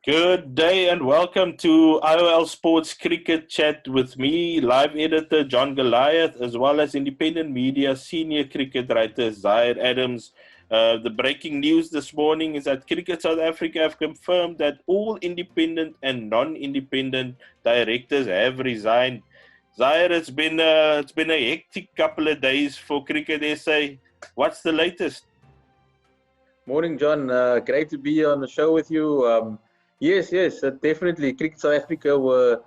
Good day and welcome to IOl Sports Cricket Chat with me, live editor John Goliath, as well as independent media senior cricket writer Zaahier Adams. The breaking news this morning is that Cricket South Africa have confirmed that all independent and non-independent directors have resigned. Zaahier, it's been a hectic couple of days for Cricket SA. What's the latest? Morning, John. Great to be on the show with you. Yes, definitely. Cricket South Africa were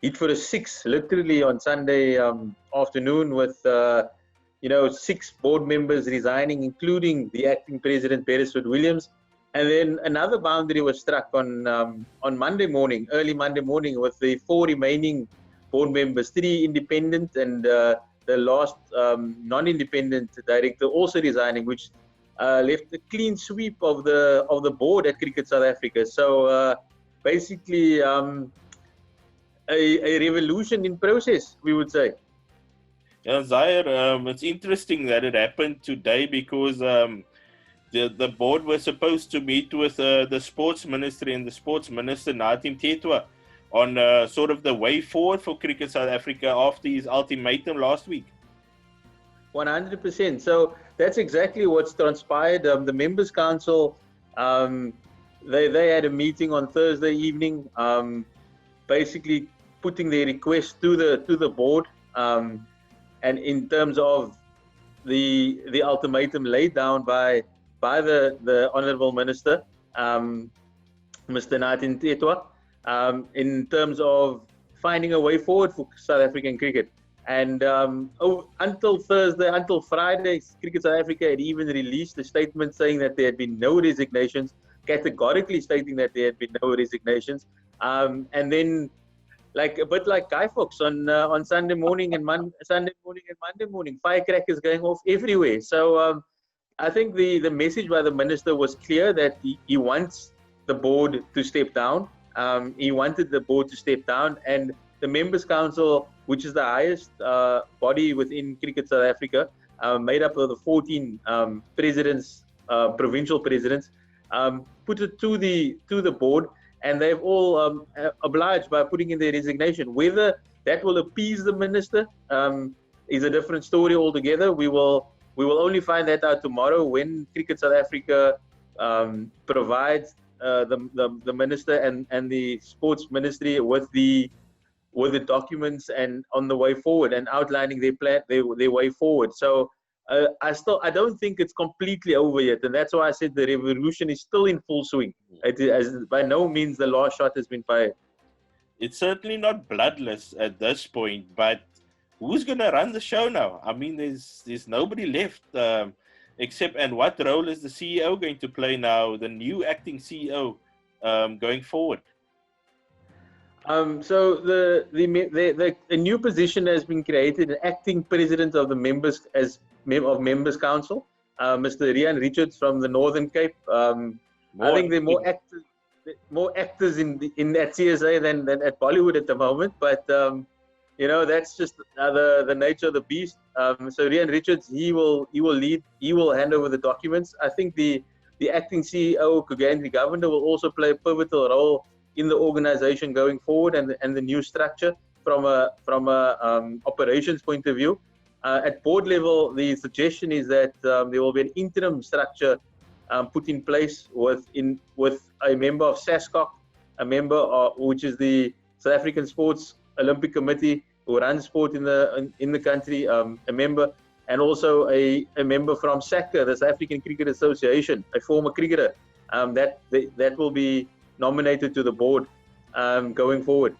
hit for a six, literally on Sunday afternoon, with 6 board members resigning, including the acting president Beresford Williams, and then another boundary was struck on Monday morning, early Monday morning, with the 4 remaining board members, 3 independent and the last non-independent director also resigning, which left a clean sweep of the board at Cricket South Africa. So basically, a revolution in process, we would say. Yeah, Zaahier, it's interesting that it happened today because the board was supposed to meet with the sports ministry and the sports minister Natim Tetwa on sort of the way forward for Cricket South Africa after his ultimatum last week. 100%. So that's exactly what's transpired. The members' council, they had a meeting on Thursday evening, basically putting their request to the board, and in terms of the ultimatum laid down by the honourable minister, Mr. Natin Tetwa, in terms of finding a way forward for South African cricket. And until Friday, Cricket South Africa had even released a statement saying that there had been no resignations, categorically stating that there had been no resignations. And then, like a bit like Guy Fawkes on Sunday morning and Monday morning, firecrackers going off everywhere. So I think the message by the minister was clear that he wants the board to step down. He wanted the board to step down, and the members' council, which is the highest body within Cricket South Africa, made up of the 14 presidents, provincial presidents, put it to the board, and they've all obliged by putting in their resignation. Whether that will appease the minister is a different story altogether. We will only find that out tomorrow when Cricket South Africa provides the minister and the sports ministry with the documents and on the way forward and outlining their plan, their way forward. So I don't think it's completely over yet, and that's why I said the revolution is still in full swing. By no means the last shot has been fired. It's certainly not bloodless at this point, but who's going to run the show now? I mean, there's nobody left except, and what role is the CEO going to play now, the new acting CEO going forward? So a new position has been created, an acting president of the members members council, Mr. Rian Richards from the Northern Cape. I think there are more actors in that CSA than at Bollywood at the moment, but that's just the nature of the beast. So Rian Richards, he will lead, he will hand over the documents. I think the acting CEO, Kugandri Governor, will also play a pivotal role in the organization going forward, and the new structure from a operations point of view. At board level, the suggestion is that there will be an interim structure put in place with a member of SASCOC, a member which is the South African Sports Olympic Committee, who runs sport in the country, a member, and also a member from SACA, the South African Cricket Association, a former cricketer, that will be nominated to the board going forward.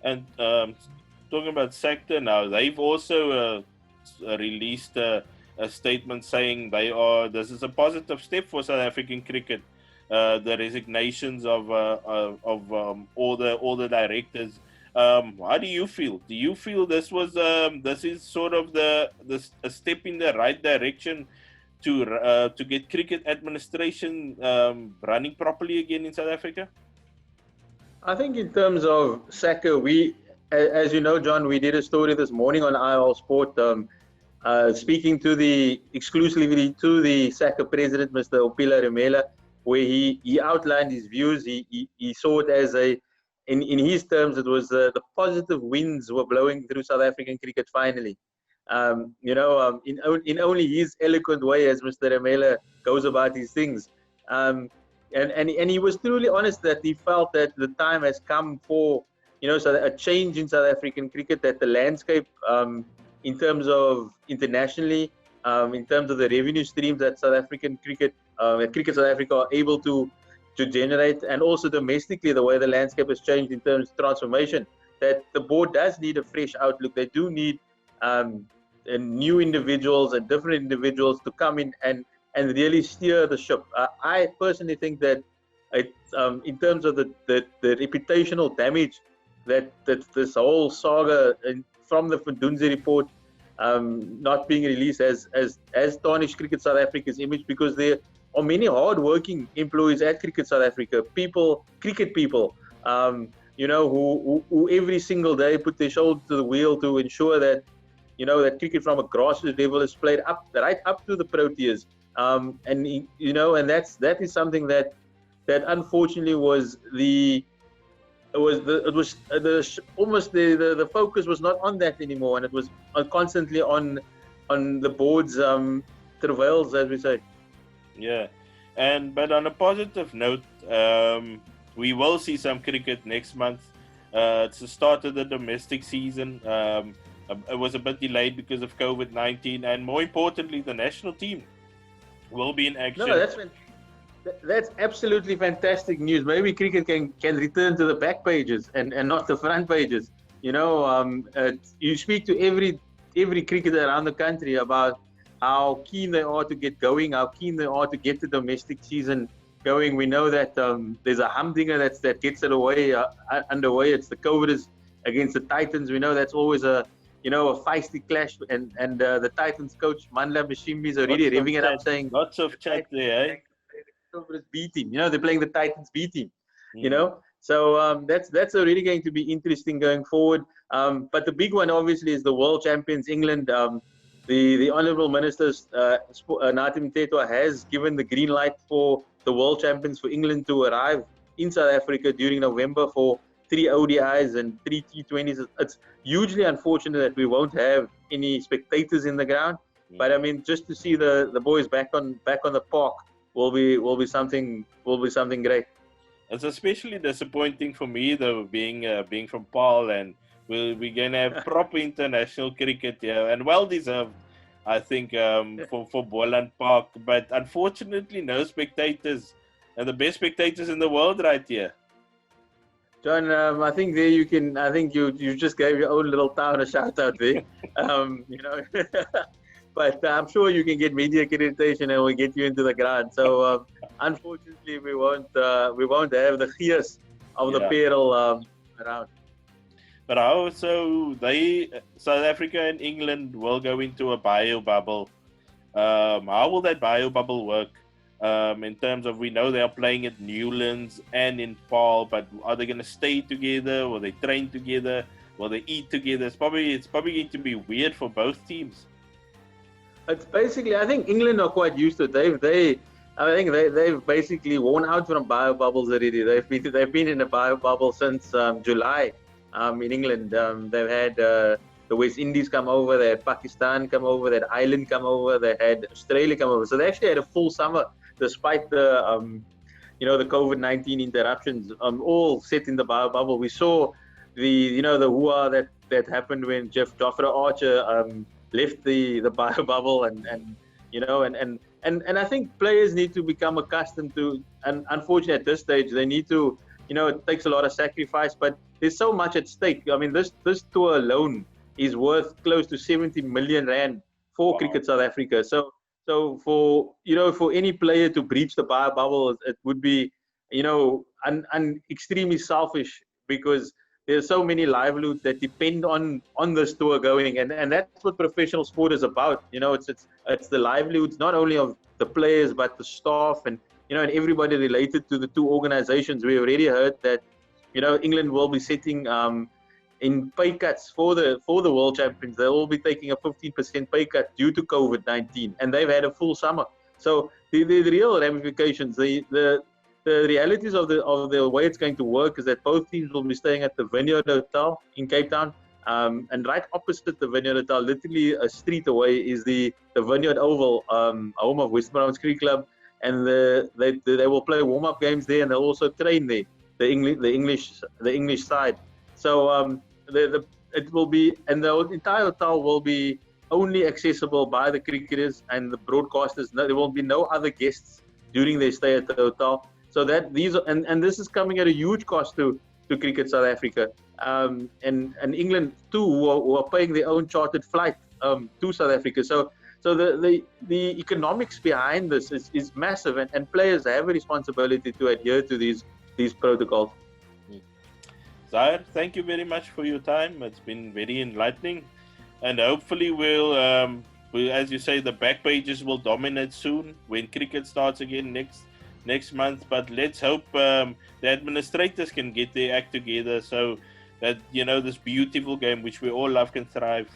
And talking about SACA now, they've also released a statement saying this is a positive step for South African cricket. The resignations of all the directors. How do you feel? Do you feel this is sort of a step in the right direction to get cricket administration running properly again in South Africa? I think in terms of SACA, as you know, John, we did a story this morning on IOl Sports, speaking exclusively to the SACA president, Mr. Opila Remela, where he outlined his views. He saw it as in his terms, it was the positive winds were blowing through South African cricket finally. In only his eloquent way, as Mr. Ramela goes about his things. And he was truly honest that he felt that the time has come for, so a change in South African cricket, that the landscape, in terms of internationally, in terms of the revenue streams that South African cricket, Cricket South Africa are able to generate, and also domestically, the way the landscape has changed in terms of transformation, that the board does need a fresh outlook. They do need new individuals and different individuals to come in and really steer the ship. I personally think that in terms of the reputational damage that this whole saga from the Fundunzi report not being released has tarnished Cricket South Africa's image, because there are many hard-working employees at Cricket South Africa, cricket people, who every single day put their shoulder to the wheel to ensure that, that cricket from a grassroots level is played right up to the Proteas. And that is something that unfortunately was almost the focus was not on that anymore, and it was constantly on the board's travails, as we say. Yeah, but on a positive note, we will see some cricket next month. It's the start of the domestic season. It was a bit delayed because of COVID-19, and more importantly, the national team will be in action. No, that's absolutely fantastic news. Maybe cricket can return to the back pages and not the front pages. You speak to every cricketer around the country about how keen they are to get going, how keen they are to get the domestic season going. We know that there's a humdinger that gets it underway. It's the Cobras against the Titans. We know that's always a feisty clash, and the Titans coach Mandla Mashimbi is already revving it up, saying lots of chat there. The Cobras B team. They're playing the Titans B team. So that's already going to be interesting going forward. But the big one, obviously, is the world champions England. The Honourable Minister, Nathi Mthethwa, has given the green light for the world champions for England to arrive in South Africa during November for 3 ODIs and 3 T20s. It's hugely unfortunate that we won't have any spectators in the ground. But I mean, just to see the boys back on the park will be something great. It's especially disappointing for me, though, being from Paarl, and we're going to have proper international cricket here, and well deserved, I think, for Boland Park. But unfortunately, no spectators, and the best spectators in the world right here. John, I think you just gave your own little town a shout out there. But I'm sure you can get media accreditation and we'll get you into the ground. So unfortunately, we won't have the gears of the peril around. But how? So South Africa and England will go into a biobubble. How will that biobubble work? In terms of, we know they are playing at Newlands and in Paarl, but are they going to stay together? Will they train together? Will they eat together? It's probably going to be weird for both teams. It's basically, I think England are quite used to it. They've basically worn out from biobubbles already. They've been in a biobubble since July. In England, they've had the West Indies come over, they had Pakistan come over, they had Ireland come over, they had Australia come over. So they actually had a full summer, despite the the COVID-19 interruptions, all set in the biobubble. We saw the hoo-ha that happened when Jofra Archer left the biobubble, and I think players need to become accustomed to, and unfortunately at this stage they need to, it takes a lot of sacrifice, but there's so much at stake. I mean, this tour alone is worth close to 70 million rand for Cricket South Africa. So for any player to breach the biobubble, it would be extremely selfish, because there's so many livelihoods that depend on this tour going, and that's what professional sport is about. It's the livelihoods not only of the players but the staff and everybody related to the two organizations. We already heard that England will be setting in pay cuts for the world champions. They'll all be taking a 15% pay cut due to COVID-19, and they've had a full summer. So the real ramifications, the realities of the way it's going to work is that both teams will be staying at the Vineyard Hotel in Cape Town. And right opposite the Vineyard Hotel, literally a street away, is the Vineyard Oval, home of West Bromwich Cricket Club, and they will play warm-up games there, and they'll also train there, the English side. So it will be, and the entire hotel will be only accessible by the cricketers and the broadcasters. There will be no other guests during their stay at the hotel. So that these are, and this is coming at a huge cost to Cricket South Africa, and England too, who are paying their own chartered flight to South Africa. So the economics behind this is massive, and players have a responsibility to adhere to these protocols. Zaahier, thank you very much for your time. It's been very enlightening, and hopefully we'll, as you say, the back pages will dominate soon when cricket starts again next month. But let's hope the administrators can get their act together so that this beautiful game which we all love can thrive.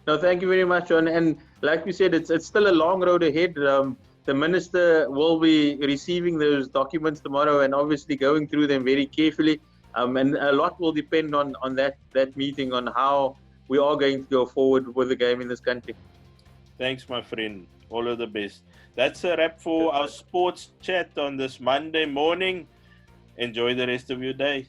No, thank you very much, John. And like we said, it's still a long road ahead. The minister will be receiving those documents tomorrow and obviously going through them very carefully. And a lot will depend on that meeting, on how we are going to go forward with the game in this country. Thanks, my friend. All of the best. That's a wrap for our sports chat on this Monday morning. Enjoy the rest of your day.